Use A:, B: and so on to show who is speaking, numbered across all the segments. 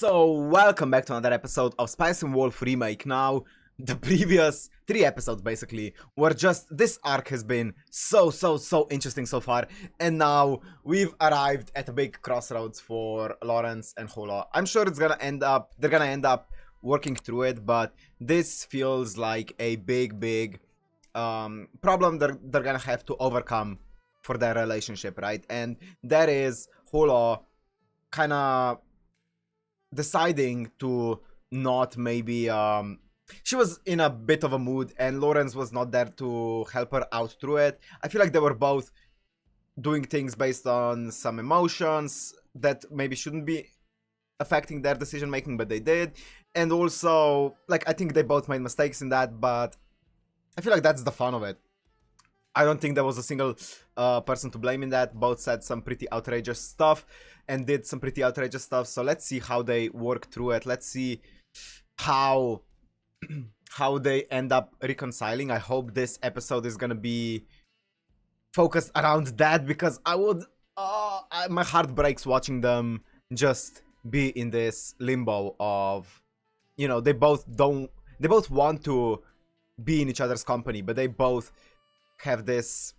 A: So, welcome back to another episode of Spice and Wolf Remake. Now, the previous 3 episodes basically were just, this arc has been so interesting so far, and now we've arrived at a big crossroads for Lawrence and Holo. I'm sure they're gonna end up working through it, but this feels like a big problem they're gonna have to overcome for their relationship, right? And that is Holo kinda deciding to not maybe she was in a bit of a mood and Lawrence was not there to help her out through it. I feel like they were both doing things based on some emotions that maybe shouldn't be affecting their decision making, but they did. And also, like, I think they both made mistakes in that, but I feel like that's the fun of it. I don't think there was a single person to blame in that. Both said some pretty outrageous stuff and did some pretty outrageous stuff. So let's see how they work through it. Let's see how they end up reconciling. I hope this episode is gonna be focused around that, because my heart breaks watching them just be in this limbo of, you know, they both want to be in each other's company, but they both have this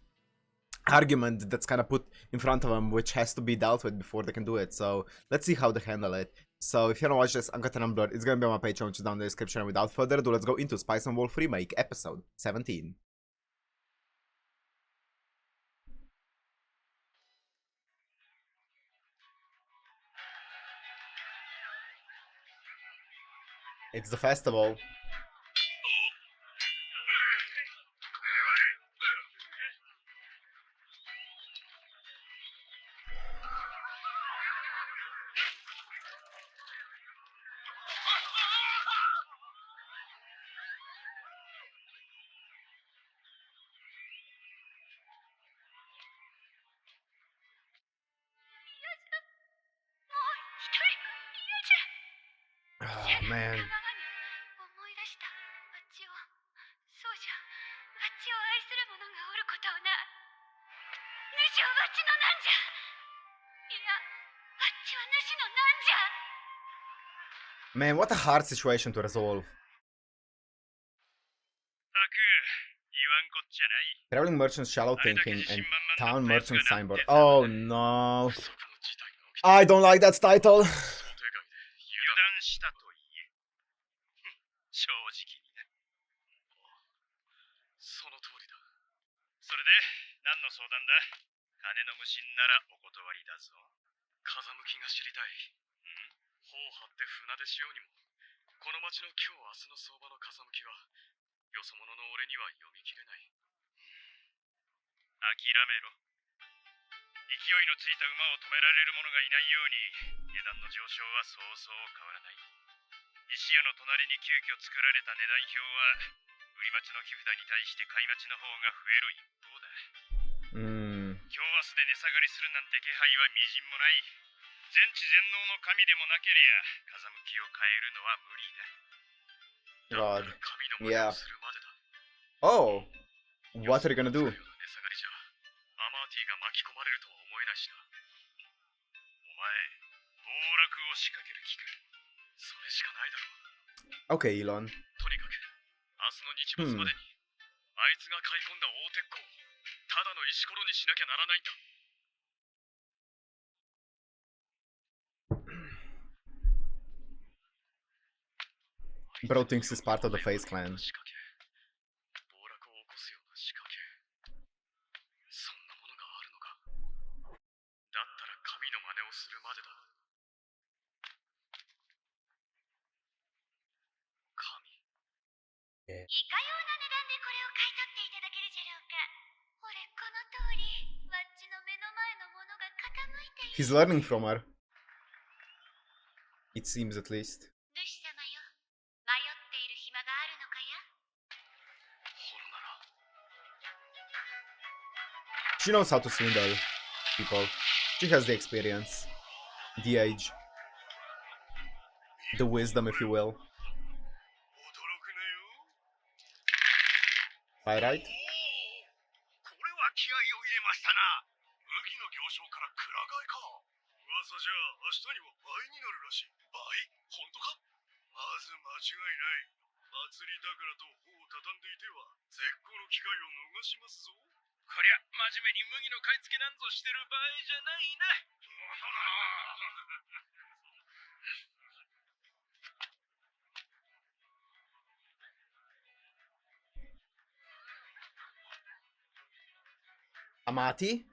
A: argument that's kind of put in front of them, which has to be dealt with before they can do it. So let's see how they handle it. So if you want to watch this uncut and unblurred, it's gonna be on my Patreon, which is down in the description. And without further ado, let's go into Spice and Wolf Remake episode 17. It's the festival. Oh, man. Man, what a hard situation to resolve. Traveling merchant's shallow thinking and town merchant signboard. Oh no. I don't like that title.
B: したと言え。正直にね。その通りだ。それで何の相談だ？金の無心ならお断りだぞ。風向きが知りたい。頬張って船出しようにも、この町の今日明日の相場の風向きは、よそ者の俺には読み切れない。諦めろ。勢いのついた馬を止められる者がいないように、値段の上昇はそうそう変わらない。石屋の隣に急遽作られた値段表は、売り町の木札に対して買い町の方が増える一方だ。今日明日で値下がりするなんて気配はみじんもない。全知全能の神でもなけりゃ、風向きを変えるのは無理だ。
A: God.
B: 神の真似をするまでだ。
A: Oh. What are you gonna do?
B: 値下がりじゃ、アマーティが巻き込まれるとは思えないしな。お前、暴落を仕掛ける気か。それしかないだろう。
A: Okay, Elon.
B: とにかく、明日の日没までに、あいつが買い込んだ大鉄鋼を、ただの石ころにしなきゃならないんだ。
A: Bro thinks he's part of the Face Clan.
B: 暴落を起こすような仕掛け。そんなものがあるのか。だったら神の真似をするまでだ。神。
C: いかような値段でこれを買い取っていただけるじゃろうか。ほれ、この通り、わっちの目の前のものが傾いている。
A: He's learning from her. It seems at least.
C: 主様よ、迷っている暇があるのかや。
B: ホロなら。
A: She knows how to swindle people. She has the experience, the age, the wisdom, if you will.
B: 驚くなよ。
A: By right?
B: これは気合を入れましたな。麦の行商からくら替えか。噂じゃ明日には倍になるらしい。倍間違いない。祭りだからと頬を畳んでいては絶好の機会を逃しますぞ。こりゃ真面目に麦の買い付けなんぞしてる場合じゃないな。そうだな。
A: Amati?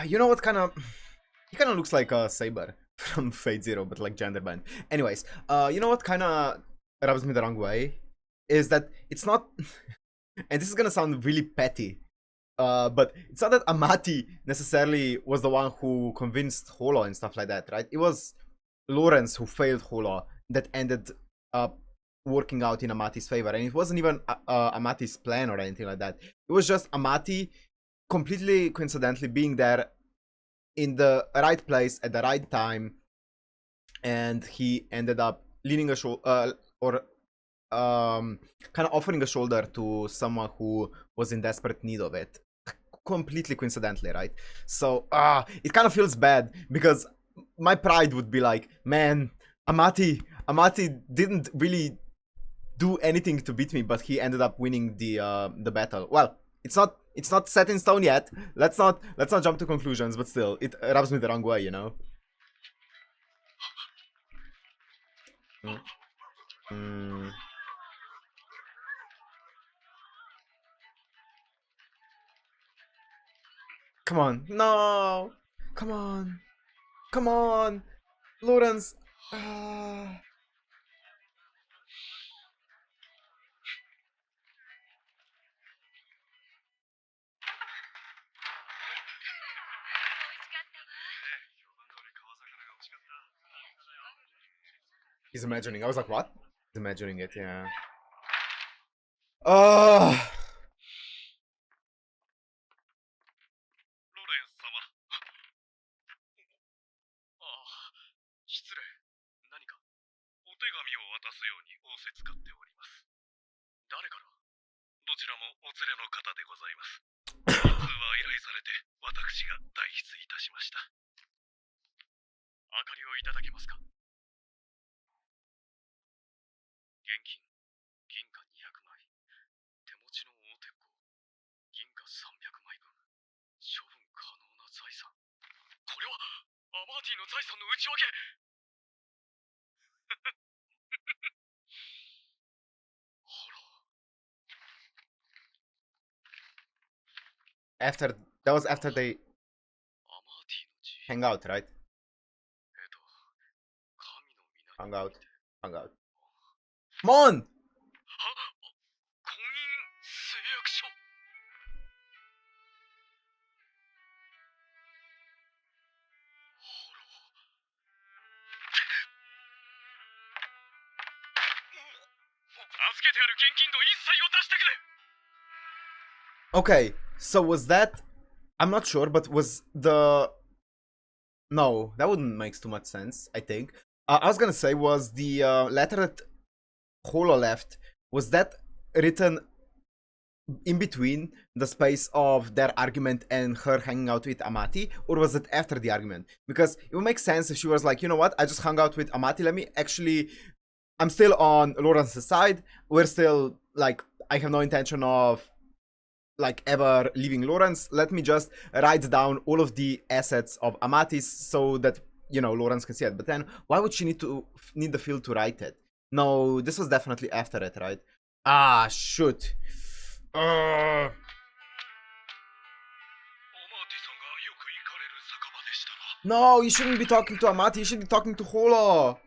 A: You know what kind of... He kind of looks like a Saber from Fate Zero, but like gender band. Anyways, you know what kind of rubs me the wrong way? Is that it's not... and this is gonna sound really petty, but it's not that Amati necessarily was the one who convinced Holo and stuff like that, right? It was Lawrence who failed Holo that ended up working out in Amati's favor, and it wasn't even Amati's plan or anything like that. It was just Amati completely coincidentally being there in the right place at the right time, and he ended up leaning a shoulder or kind of offering a shoulder to someone who was in desperate need of it, completely coincidentally, right? So it kind of feels bad because my pride would be like, man, Amati didn't really do anything to beat me, but he ended up winning the battle. Well, it's not set in stone yet. Let's not jump to conclusions, but still, it rubs me the wrong way, you know. Come on, no, come on, Lawrence. He's imagining. I was like, what? He's imagining it, yeah. Oh.
B: ロレンス様。ああ、失礼。何かお手紙を渡すように仰せつかっております。誰から？どちらもお連れの方でございます。通話依頼されて私が代筆いたしました。明かりをいただけますか？現金、銀貨200枚、手持ちの大鉄鋼、銀貨300枚分、処分可能な財産。これはアマーティの財産の内訳。
A: After that was after they hang out, right? Hung out. Come on! Okay, so was that... I'm not sure, but was the... No, that wouldn't make too much sense, I think. I was gonna say, was the letter that Holo left, was that written in between the space of their argument and her hanging out with Amati, or was it after the argument? Because it would make sense if she was like, you know what, I just hung out with Amati, let me actually... I'm still on Lawrence's side, we're still, like, I have no intention of like ever leaving Lawrence, let me just write down all of the assets of Amatis so that, you know, Lawrence can see it. But then why would she need the field to write it? No, this was definitely after it, right? Ah, shoot. No, you shouldn't be talking to Amati, you should be talking to Holo.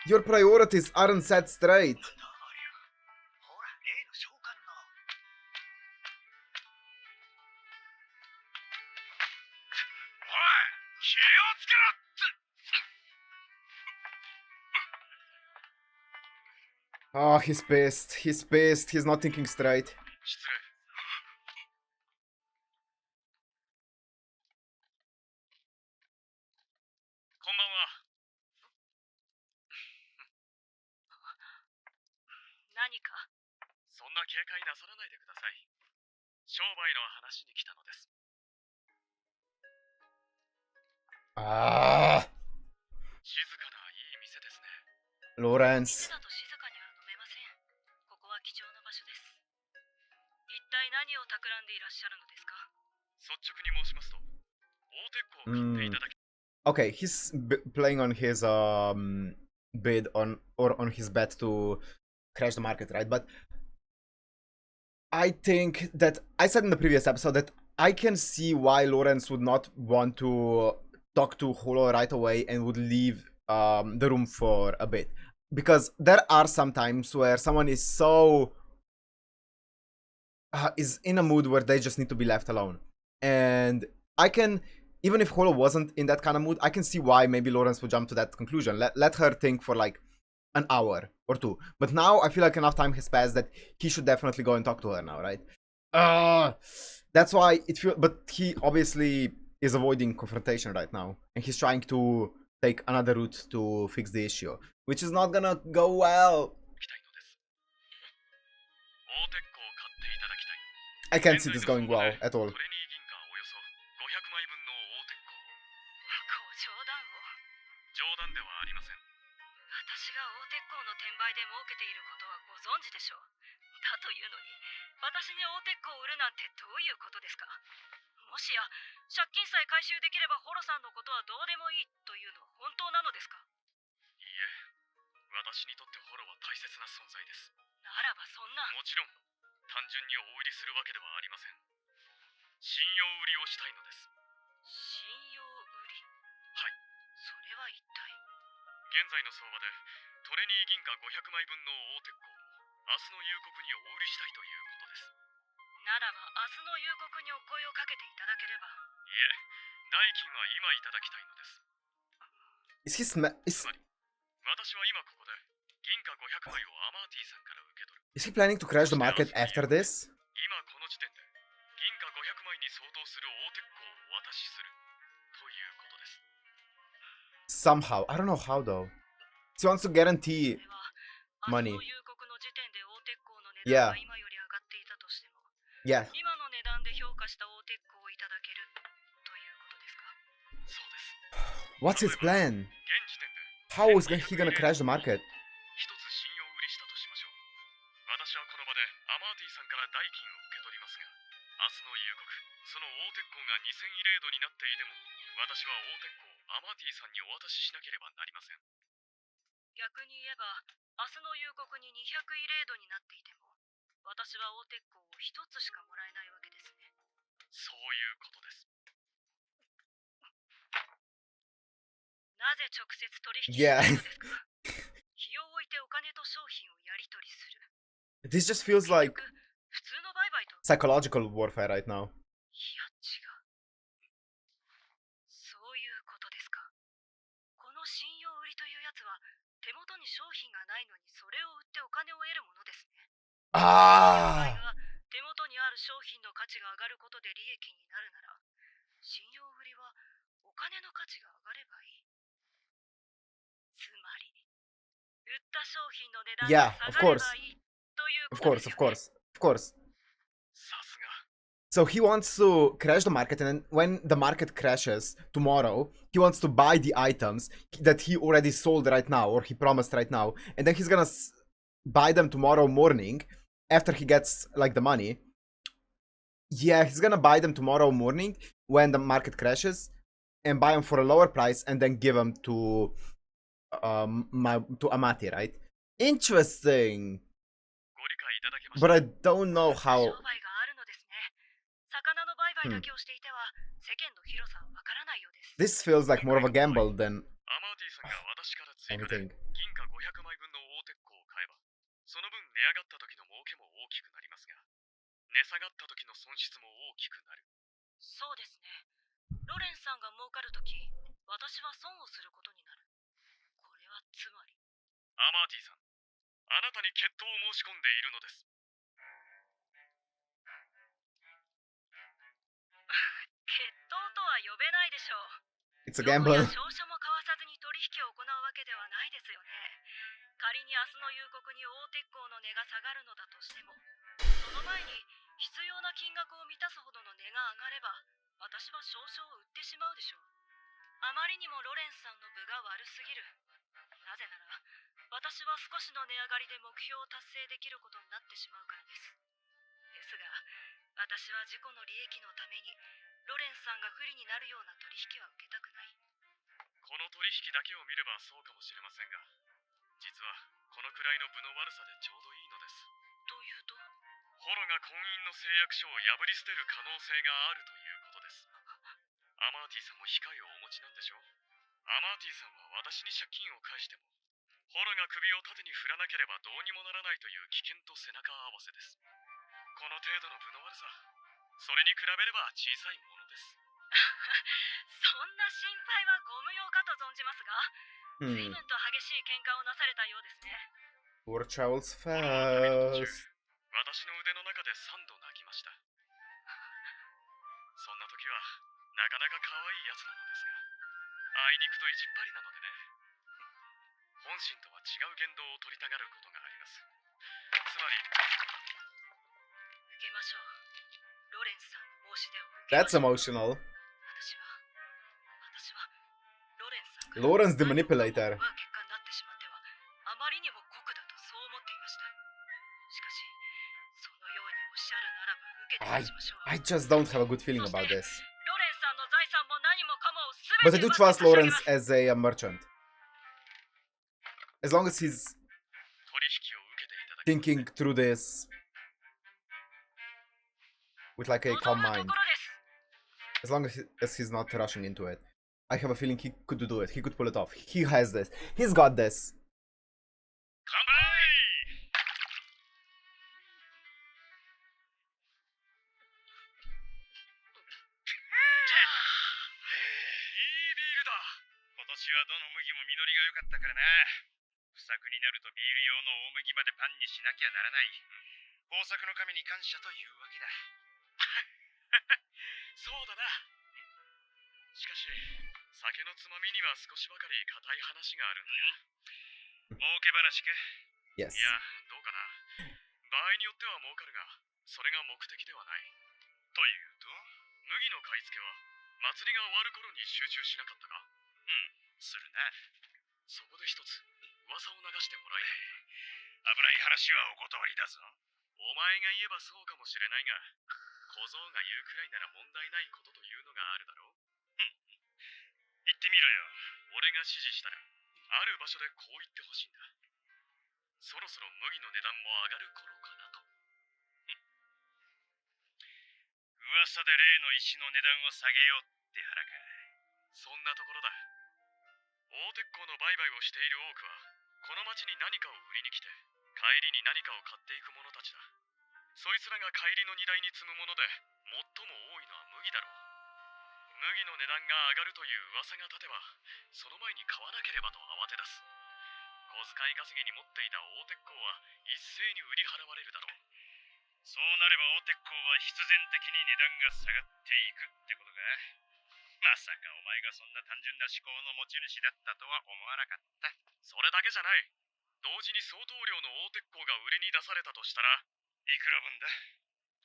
A: Your priorities aren't set straight. Oh, he's pissed. He's pissed. He's not thinking straight.
C: か？
B: そんな警戒なさらないでください。商売の話に来たのです。
A: Ah,
B: 静かないい店ですね。
A: Lawrence.
C: 店だと静かには飲めません。ここは貴重な場所です。一体何を企んでいらっしゃるのですか？
B: 率直に申しますと、大鉄鋼を買っていただき、
A: Okay, he's playing on his bid on or on his bet to crash the market, right? But I think that I said in the previous episode that I can see why Lawrence would not want to talk to Holo right away and would leave the room for a bit. Because there are some times where someone is so is in a mood where they just need to be left alone. And I can, even if Holo wasn't in that kind of mood, I can see why maybe Lawrence would jump to that conclusion. Let her think for like an hour or two. But now I feel like enough time has passed that he should definitely go and talk to her now, right? That's why it feels. But he obviously is avoiding confrontation right now, and he's trying to take another route to fix the issue, which is not gonna go well.
B: きたいのです。大鉄鋼を買っていただきたい。
A: I can't see this going well at
B: ト
A: all.
B: レニー銀貨およそ500枚分の大鉄鋼。
C: ご冗談を。
B: 冗談ではありません。
C: 私が大鉄鋼の転売で儲けていることはご存知でしょう。だというのに、私に大鉄鋼を売るなんてどういうことですか？もしや、借金さえ回収できればホロさんのことはどうでもいいというのは本当なのですか？
B: いいえ、私にとってホロは大切な存在です。
C: ならばそんな。
B: もちろん、単純に大売りするわけではありません。信用売りをしたいのです。
C: 信用売り。
B: はい。
C: それは一体。
B: 現在の相場でトレニー銀貨500枚分の大鉄鋼を明日の夕刻にお売りしたいということです。
C: ならば明日の夕刻にお声をかけていただければ。
B: いえ、代金は今いただきたいのです。
A: Is he
B: つまり、私は今ここで銀貨500枚をアマーティさんから受け取る。
A: is he planning to crash the market after this?
B: 今この時点で銀貨500枚に相当する大鉄鋼をお渡しするということです。
A: Somehow, I don't know how though. He wants to guarantee
C: それは
A: money.
C: 明日の夕刻の時点で大鉄鋼の値
A: Yeah.
C: 段が今より上がっていたとしても、
A: Yeah.
C: 今の値段で評価した大鉄鋼をいただけるということですか？
B: そうです。
A: What's his plan?
B: 現時点で
A: How is he gonna crash the market?
B: 一つ信用売りしたとしましょう。私はこの場でアマーティさんから代金を受け取りますが、明日の夕刻、その大鉄鋼が2000イレードになっていても、私は大鉄鋼をアマーティさんにお渡ししなければなりません。
C: 逆に言えば、明日の夕刻に200イレードになっていても、私は大鉄鋼を一つしかもらえないわけですね。
B: そういうことです。
C: なぜ直接取引し
A: Yeah.
C: ないのですか？気を置いてお金と商品をやり取りする。
A: This just feels like
C: 結局普通の売買と。
A: psychological warfare right now.
C: いや違う。そういうことですか。この信用売りというやつは手元に商品がないのにそれを売ってお金を得るものですね。場合
A: Ah.
C: が手元にある商品の価値が上がることで利益になるなら、信用売りはお金の価値が上がればいい。つまり、売った商品の値段
A: Yeah,
C: が
A: of
C: 下がれ
A: course.
C: ばいいという
A: Of
C: ことです
A: course,
C: よ
A: of
C: ね。
A: course, of course.
B: さすが。
A: So he wants to crash the market, and then when the market crashes tomorrow, he wants to buy the items that he already sold right now, or he promised right now, and then he's gonna buy them tomorrow morning after he gets like the money. Yeah, he's gonna buy them tomorrow morning when the market crashes, and buy them for a lower price, and then give them to Amati, right? Interesting,
B: ご理解いただけました。
A: but I don't know
C: 商
A: how.
C: 売があるのですね。魚の売買だけをしていては、世間の広さはわからないようです。
A: This feels like more of a gamble than
B: アマーティさんが私から追加で
A: anything.
B: 銀貨500枚分の大鉄鋼を買えば、その分値上がった時の儲けも大きくなりますが、値下がった時の損失も大きくなる。
C: そうですね。ロレンスさんが儲かるとき、私は損をすることになる。これはつまり。
B: アマーティさん、あなたに決闘を申し込んでいるのです。
C: 決闘とは呼べないでしょう。
A: It's a
C: よも
A: gamble.
C: や証書も交わさずに取引を行うわけではないですよね。仮仮に明日の夕刻に大鉄鋼の値が下がるのだとしても、その前に必要な金額を満たすほどの値が上がれば、私は少々売ってしまうでしょう。あまりにもロレンスさんの分が悪すぎる。なぜなら、私は少しの値上がりで目標を達成できることになってしまうからです。ですが、私は自己の利益のためにロレンスさんが不利になるような取引は受けたくない。
B: この取引だけを見ればそうかもしれませんが、実はこのくらいの分の悪さでちょうどいいのです。
C: というと？
B: ホロが婚姻の誓約書を破り捨てる可能性があるということです。アマーティさんも控えをお持ちなんでしょう。アマーティさんは私に借金を返しても、ホロが首を縦に振らなければどうにもならないという危険と背中合わせです。この程度の分の悪さ、それに比べれば小さいものです。
C: そんな心配はご無用かと存じますが、随分と激しい喧嘩をなされたようですね。
A: War travels
B: ホロは旅の途中、
A: fast.
B: 私の腕の中で3度泣きました。そんな時はなかなか可愛いやつなのですが、あいにくと意地っ張りなのでね。本心とは違う言動を取りたがることがあります。つまり、
C: 受けましょう。ロレンスさんの申し出を受けま
A: That's
C: しょう。
A: emotional.
C: 私はロレンスさんが
A: Lawrence the manipulator.
C: 結果になってしまってはあまりにも酷だとそう思っていました。しかし、そのようにおっしゃるならば受けて
A: I
C: 立ちましょう。
A: I just don't have a good feeling
C: そして
A: about this.
C: ロレンスさんの財産も何もかもを全
A: But I
C: て
A: do
C: 奪って
A: trust
C: 差し上げ
A: Lawrence
C: ます。
A: as a merchant. As long as he's
B: 取引を受けていただき
A: thinking through this with like a
C: 望
A: calm
C: むと
A: mind.
C: ころです。
A: As long as he's not rushing into it. I have a feeling he could do it. He could pull it off. He has this. He's got this.
B: 乾杯。いいビールだ。今年はどの麦も実りが良かったからな。不作になるとビール用の大麦までパンにしなきゃならない。豊作の神に感謝というわけだ。そうだな。しかし、酒のつまみには少しばかり固い話があるんだよ。儲け話か。
A: Yes.
B: いや、どうかな。場合によっては儲かるが、それが目的ではない。というと、麦の買い付けは祭りが終わる頃に集中しなかったか。するな。そこで一つ噂を流してもらいたいんだ。危ない話はお断りだぞ。お前が言えばそうかもしれないが、小僧が言うくらいなら問題ないことというのがあるだろう。言ってみろよ。俺が指示したら、ある場所でこう言ってほしいんだ。そろそろ麦の値段も上がる頃かなと。噂で例の石の値段を下げようって腹か。そんなところだ。大鉄鋼の売買をしている多くは、この町に何かを売りに来て、帰りに何かを買っていく者たちだ。そいつらが帰りの荷台に積むもので、最も多いのは麦だろう。麦の値段が上がるという噂が立てば、その前に買わなければと慌て出す。小遣い稼ぎに持っていた大鉄鋼は一斉に売り払われるだろう。そうなれば大鉄鋼は必然的に値段が下がっていくってことか。まさかお前がそんな単純な思考の持ち主だったとは思わなかった。それだけじゃない。同時に相当量の大鉄鋼が売りに出されたとしたら、いくら分だ。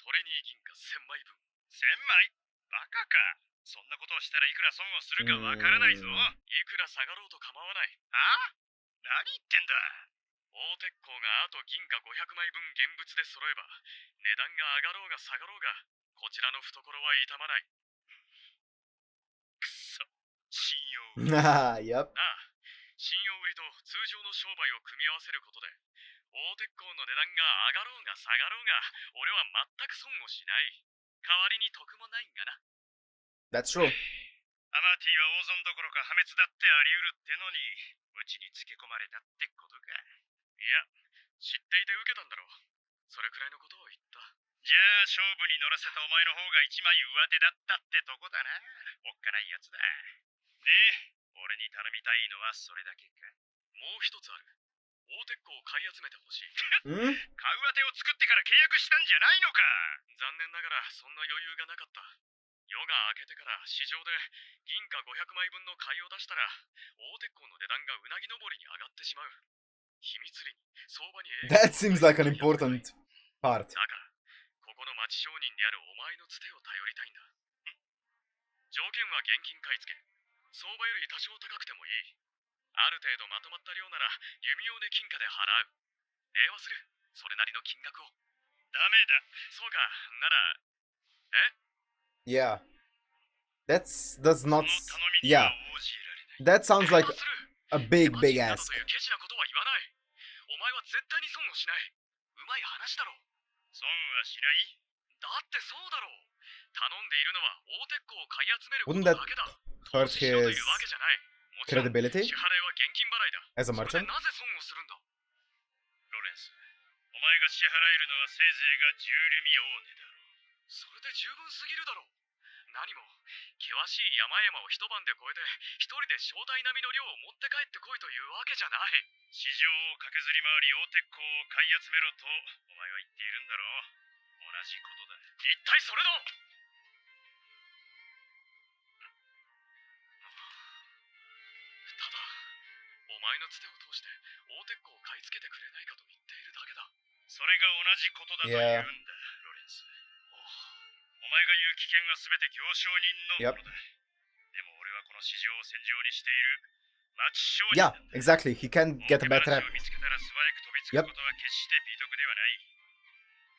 B: トレニー銀貨1000枚分。1000枚？バカか。そんなことをしたらいくら損をするかわからないぞ。いくら下がろうと構わない。あ？何言ってんだ。大鉄鋼があと銀貨500枚分現物で揃えば、値段が上がろうが下がろうが、こちらの懐は痛まない。くそ、信用。
A: Yep.
B: なあ、信用売りと通常の商売を組み合わせることで、大鉄鋼の値段が上がろうが下がろうが、俺は全く損をしない。代わりに得もないんがな。
A: That's true.
B: アマーティは大損どころか破滅だってあり得るってのに、無知につけ込まれたってことか。いや、知っていて受けたんだろう。それくらいのことを言った。じゃあ勝負に乗らせたお前の方が一枚上手だったってとこだな。おっかないやつだ。で、俺に頼みたいのはそれだけか。もう一つある。大鉄鋼を買い集めてほしい。買う当てを作ってから契約したんじゃないのか。残念ながらそんな余裕がなかった。夜が明けてから市場で銀貨500枚分の買いを出したら、大鉄鋼の値段がうなぎ登りに上がってしまう。秘密裏に相場に営業
A: That
B: を
A: seems
B: 開
A: like
B: 始
A: an
B: するやつがい
A: important
B: る。
A: part.
B: だからここの町商人であるお前のつてを頼りたいんだ。条件は現金買い付け。相場より多少高くてもいい。ある程度まとまった量なら弓用で金貨で払う。礼はする。それなりの金額を。ダメだ。そうか。なら、
A: Yeah. That's
B: その
A: not.
B: 頼みに
A: Yeah.
B: は応じられない。
A: That sounds
B: 礼
A: like
B: はする。
A: a big,
B: 手
A: big
B: 間賃など
A: ask.
B: というケチなことは言わない。お前は絶対に損をしない。うまい話だろう。損はしない。だってそうだろう。頼んでいるのは大鉄鋼を買い集めるこ
A: Wouldn't
B: と
A: that
B: だけだ。
A: hurt
B: 投資しろとい
A: his
B: うわけじゃない。もちろん
A: credibility
B: 支払いは現金払いだ。
A: as a
B: それ
A: merchant?
B: でなぜ損をするんだ。ロレンス、お前が支払えるのはせいぜいが10ルミオーネだろう。それで十分すぎるだろう。何も険しい山々を一晩で越えて一人で正体並みの量を持って帰ってこいというわけじゃない。市場を駆けずり回り大鉄鋼を買い集めろとお前は言っているんだろう。同じことだ。一体それだ。ただお前のつてを通して大鉄鋼を買い付けてくれないかと言っているだけだ。それが同じことだと言うんだ、ロレンス。お前が言う危険は全て行商人のものだ。でも俺はこの市場を戦場にしている町商人な
A: Yeah,
B: んだ。
A: exactly. He can
B: 儲
A: get
B: け
A: a bad
B: 話
A: rap.
B: を見つけたら素早く飛びつくことは決して美徳ではない。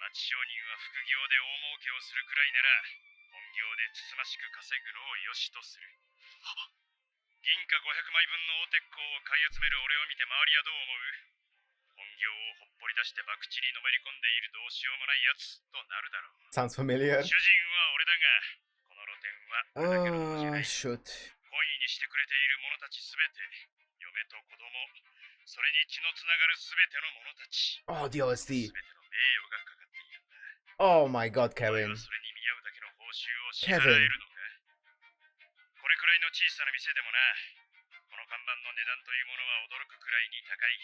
B: 町商人は副業で大儲けをするくらいなら本業でつつましく稼ぐのを良しとする。銀貨500枚分の大鉄鋼を買い集める俺を見て周りはどう思う？本業をほっぽり出して博打にのめり込んでいるどうしようもないやつとなるだろう。
A: Sounds familiar.
B: 主人は俺だが、この露店は俺だけのものじゃない。
A: Shoot.
B: 懇意にしてくれている者たちすべて、嫁と子供、それに血のつながるすべての者たち、
A: Oh, the
B: す
A: OST.
B: べての名誉がかかっているんだ。
A: Oh my god,
B: お前
A: Kevin.
B: はそれに見合うだけの報酬を支払えるのか？これくらいの小さな店でもな、この看板の値段というものは驚くくらいに高い。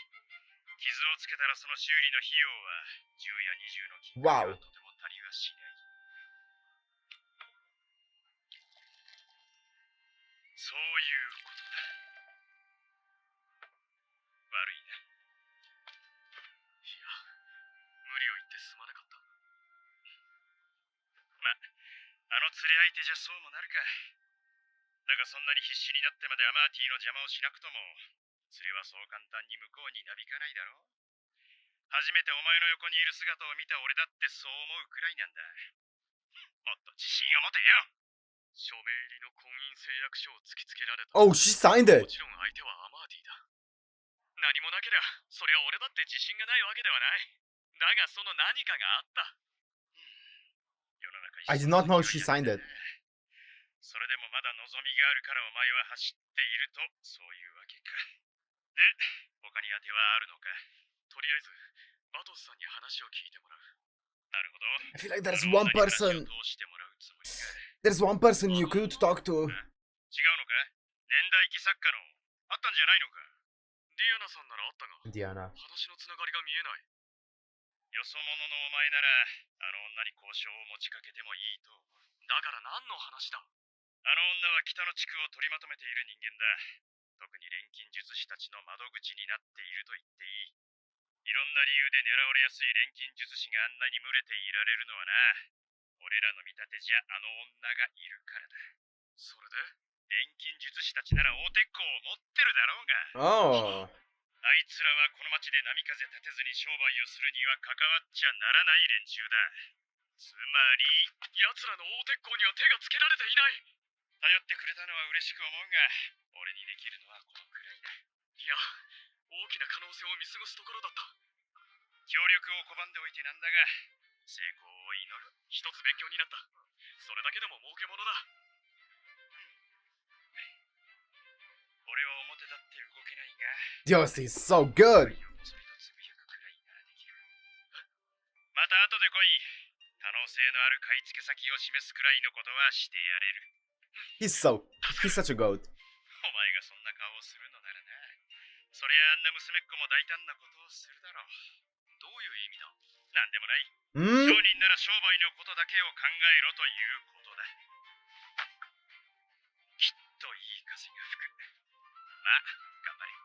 B: 傷をつけたらその修理の費用は10や20の金額はとても足りはしない。そういうことだ。悪いな。いや、無理を言ってすまなかった。ま、あの連れ相手じゃそうもなるか。だがそんなに必死になってまでアマーティの邪魔をしなくとも、連れはそう簡単に向こうになびかないだろう。初めてお前の横にいる姿を見た俺だってそう思うくらいなんだ。もっと自信を持てよ。署名入りの婚姻誓約書を突きつけられた。
A: Oh, she signed
B: も
A: it.
B: ちろん相手はアマーティだ。何もなけりゃそりゃ俺だって自信がないわけではない。だがその何かがあった。世の中
A: I did not know she signed it.
B: それでもまだ望みがあるからお前は走っていると、そういうわけか。で、他に当てはあるのか？とりあえずバトスさんに話を聞いてもらう。なるほど。
A: I feel like there's one person.
B: 通してもらうつもりか。
A: There's one person you could talk to.
B: 違うのか？年代記作家のあったんじゃないのか？ディアナさんならあったが
A: Diana.
B: 話のつながりが見えない。よそ者のお前ならあの女に交渉を持ちかけてもいいと思う。だから何の話だ？あの女は北の地区を取りまとめている人間だ。特に錬金術師たちの窓口になっていると言っていい。いろんな理由で狙われやすい錬金術師があんなに群れていられるのはな、俺らの見立てじゃあの女がいるからだ。それで錬金術師たちなら大鉄鋼を持ってるだろうが。
A: Oh.
B: あいつらはこの町で波風立てずに商売をするには関わっちゃならない連中だ。つまり奴らの大鉄鋼には手がつけられていない。頼ってくれたのは嬉しく思うが、俺にできるのはこのくらいだ。いや、大きな可能性を見過ごすところだった。協力を拒んでおいてなんだが、成功を祈る。一つ勉強になった。それだけでも儲けものだ。俺は表立って動けないが、
A: Dios, he's so good.
B: それとつぶやくくらいならできる。また後で来い。可能性のある買い付け先を示すくらいのことはしてやれる。
A: He's such a goat.
B: お前がそんな顔をするのならな、そりゃあんな娘っ子も大胆なことをするだろう。どういう意味だ？なんでもない。
A: Hmm?
B: 商人なら商売のことだけを考えろということだ。きっといい風が吹く。まあ、頑張れ。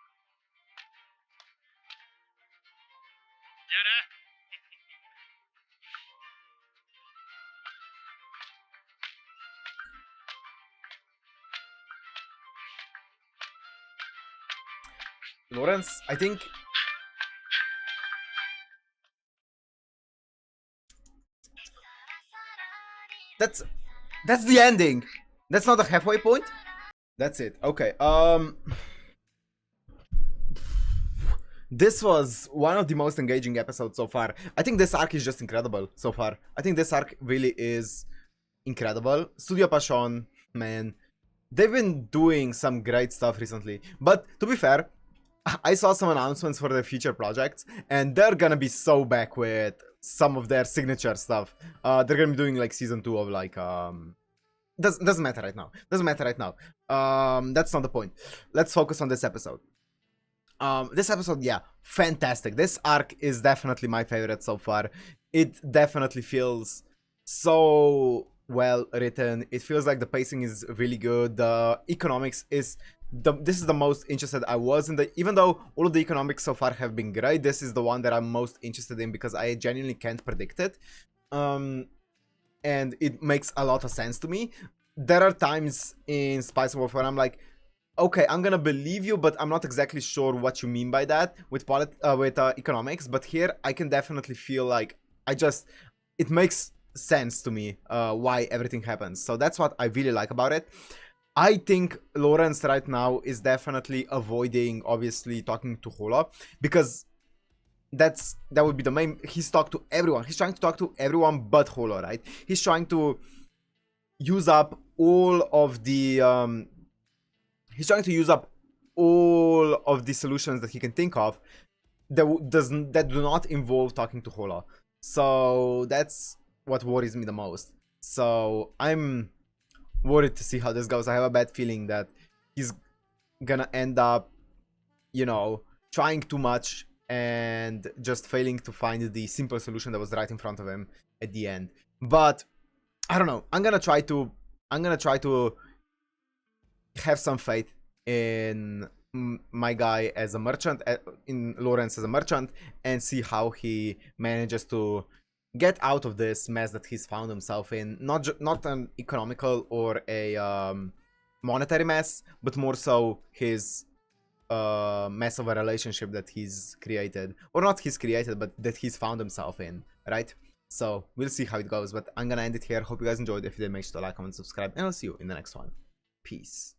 A: Lawrence, I think... That's the ending. That's not the halfway point. That's it. Okay. This was one of the most engaging episodes so far. I think this arc is just incredible so far. I think this arc really is incredible. Studio Passion, man, they've been doing some great stuff recently. But to be fair, I saw some announcements for their future projects, and they're gonna be so back with some of their signature stuff. They're gonna be doing like season 2 of like doesn't matter right now. Doesn't matter right now. That's not the point. Let's focus on this episode. This episode, yeah, fantastic. This arc is definitely my favorite so far. It definitely feels so well written. It feels like the pacing is really good. The economics is this is the most interested I was in the, even though all of the economics so far have been great, this is the one that I'm most interested in because I genuinely can't predict it. And it makes a lot of sense to me. There are times in Spice Wolf where I'm like, okay, I'm gonna believe you, but I'm not exactly sure what you mean by that with economics. But here, I can definitely feel like it makes sense to me why everything happens. So that's what I really like about it. I think Lawrence right now is definitely avoiding, obviously, talking to Hola, because that would be the main. He's talked to everyone. He's trying to talk to everyone but Hola, right? He's trying to use up all of the he's trying to use up all of the solutions that he can think of that do not involve talking to Hola. So that's what worries me the most. So I'm worried to see how this goes. I have a bad feeling that he's gonna end up, you know, trying too much and just failing to find the simple solution that was right in front of him at the end. But I don't know. I'm gonna try to have some faith in my guy as a merchant, in Lawrence as a merchant, and see how he manages to get out of this mess that he's found himself in. Not an economical or a monetary mess, but more so his mess of a relationship that he's created, or not he's created, but that he's found himself in, right? So we'll see how it goes, but I'm gonna end it here. Hope you guys enjoyed. If you did, make sure to like, comment, subscribe, and I'll see you in the next one. Peace.